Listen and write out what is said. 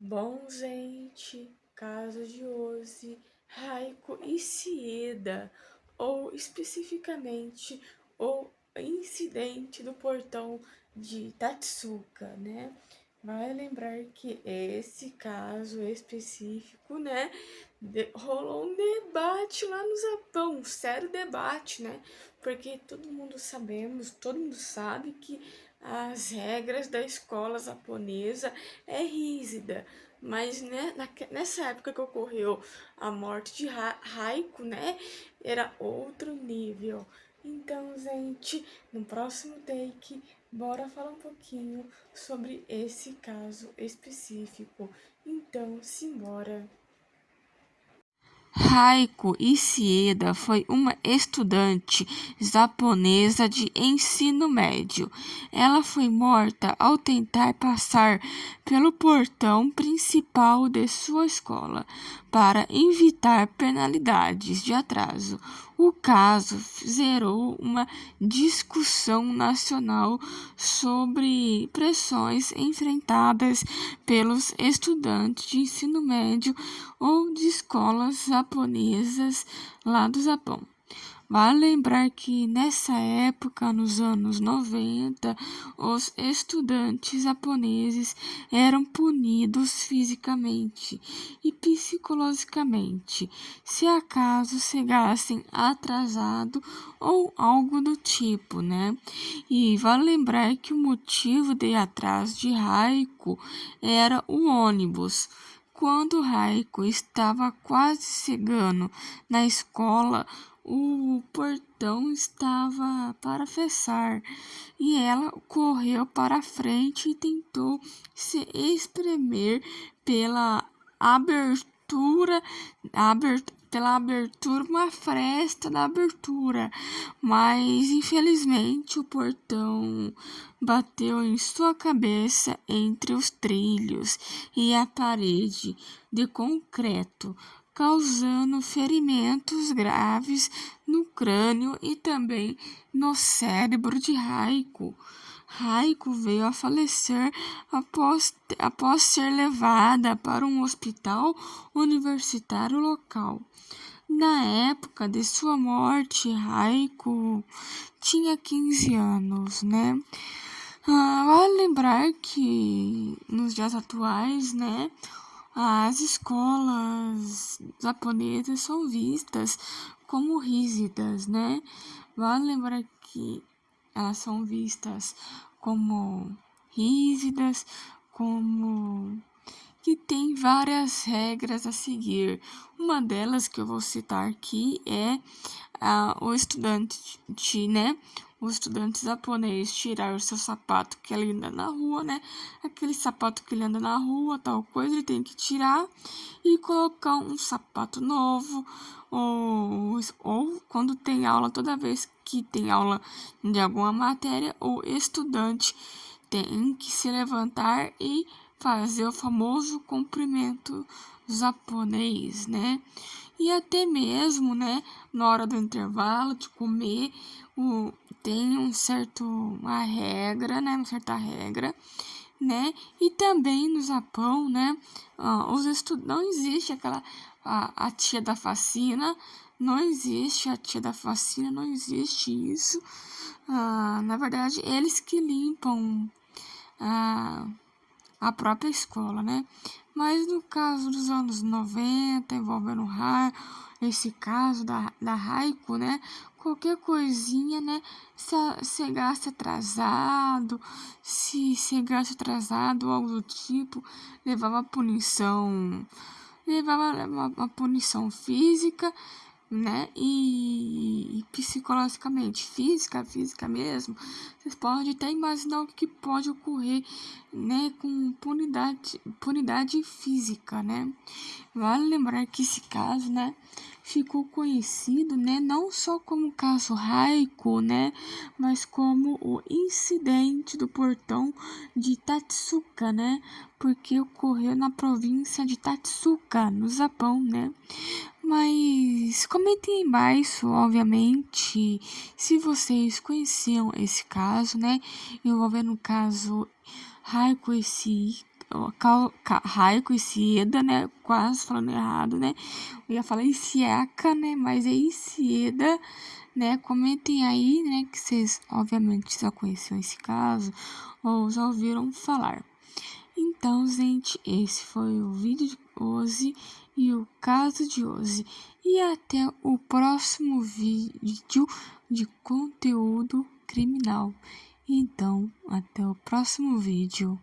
Bom, gente, caso de hoje, Raiko Ishieda, ou especificamente o incidente do portão de Tatsuka, né? Vai lembrar que esse caso específico, né, rolou um debate lá no Japão, um sério debate, né? Porque todo mundo sabe que as regras da escola japonesa é rígida, mas né, nessa época que ocorreu a morte de Raiko, né, era outro nível. Então, gente, no próximo take, bora falar um pouquinho sobre esse caso específico. Então, simbora. Haiko Ishieda foi uma estudante japonesa de ensino médio. Ela foi morta ao tentar passar pelo portão principal de sua escola para evitar penalidades de atraso. O caso gerou uma discussão nacional sobre pressões enfrentadas pelos estudantes de ensino médio ou de escolas japonesas lá do Japão. Vale lembrar que nessa época, nos anos 90, os estudantes japoneses eram punidos fisicamente e psicologicamente se acaso chegassem atrasado ou algo do tipo, né? E vale lembrar que o motivo de atraso de Raiko era o ônibus. Quando Raiko estava quase chegando na escola, o portão estava para fechar e ela correu para a frente e tentou se espremer pela abertura, pela abertura, uma fresta da abertura, mas infelizmente o portão bateu em sua cabeça entre os trilhos e a parede de concreto, causando ferimentos graves no crânio e também no cérebro de Raiko. Raiko veio a falecer após ser levada para um hospital universitário local. Na época de sua morte, Raiko tinha 15 anos, né? Vale lembrar que nos dias atuais, né, as escolas japonesas são vistas como rígidas, né? Vale lembrar que elas são vistas como rígidas, como que tem várias regras a seguir. Uma delas que eu vou citar aqui é o estudante, né? O estudante japonês tirar o seu sapato que ele anda na rua, né? Aquele sapato que ele anda na rua, tal coisa, ele tem que tirar e colocar um sapato novo. Ou quando tem aula, toda vez que tem aula de alguma matéria, o estudante tem que se levantar e fazer o famoso cumprimento japonês, né? E até mesmo, né, na hora do intervalo de comer, tem uma regra, né, uma certa regra, né? E também no Japão, né, não existe a tia da vacina, não existe a tia da vacina, não existe isso. Na verdade, eles que limpam a, a própria escola, né? Mas no caso dos anos 90, envolvendo esse caso da Raiko, né? Qualquer coisinha, né? Se chegasse atrasado, se chegasse atrasado ou algo do tipo, levava punição, levava uma punição física, né? E psicologicamente, física mesmo, vocês podem até imaginar o que pode ocorrer, né? Com punidade física, né? Vale lembrar que esse caso, né? Ficou conhecido, né? Não só como o caso Raiko, né? Mas como o incidente do portão de Tatsuka, né? Porque ocorreu na província de Tatsuka, no Japão, né? Mas comentem aí embaixo, obviamente, se vocês conheciam esse caso, né? Envolvendo o caso Haiko Raiko e Sieda, né? Quase falando errado, né? Eu ia falar Isieca, né? Mas é Isieda, né? Comentem aí, né? Que vocês, obviamente, já conheciam esse caso ou já ouviram falar. Então, gente, esse foi o vídeo de hoje e o caso de hoje. E até o próximo vídeo de conteúdo criminal. Então, até o próximo vídeo.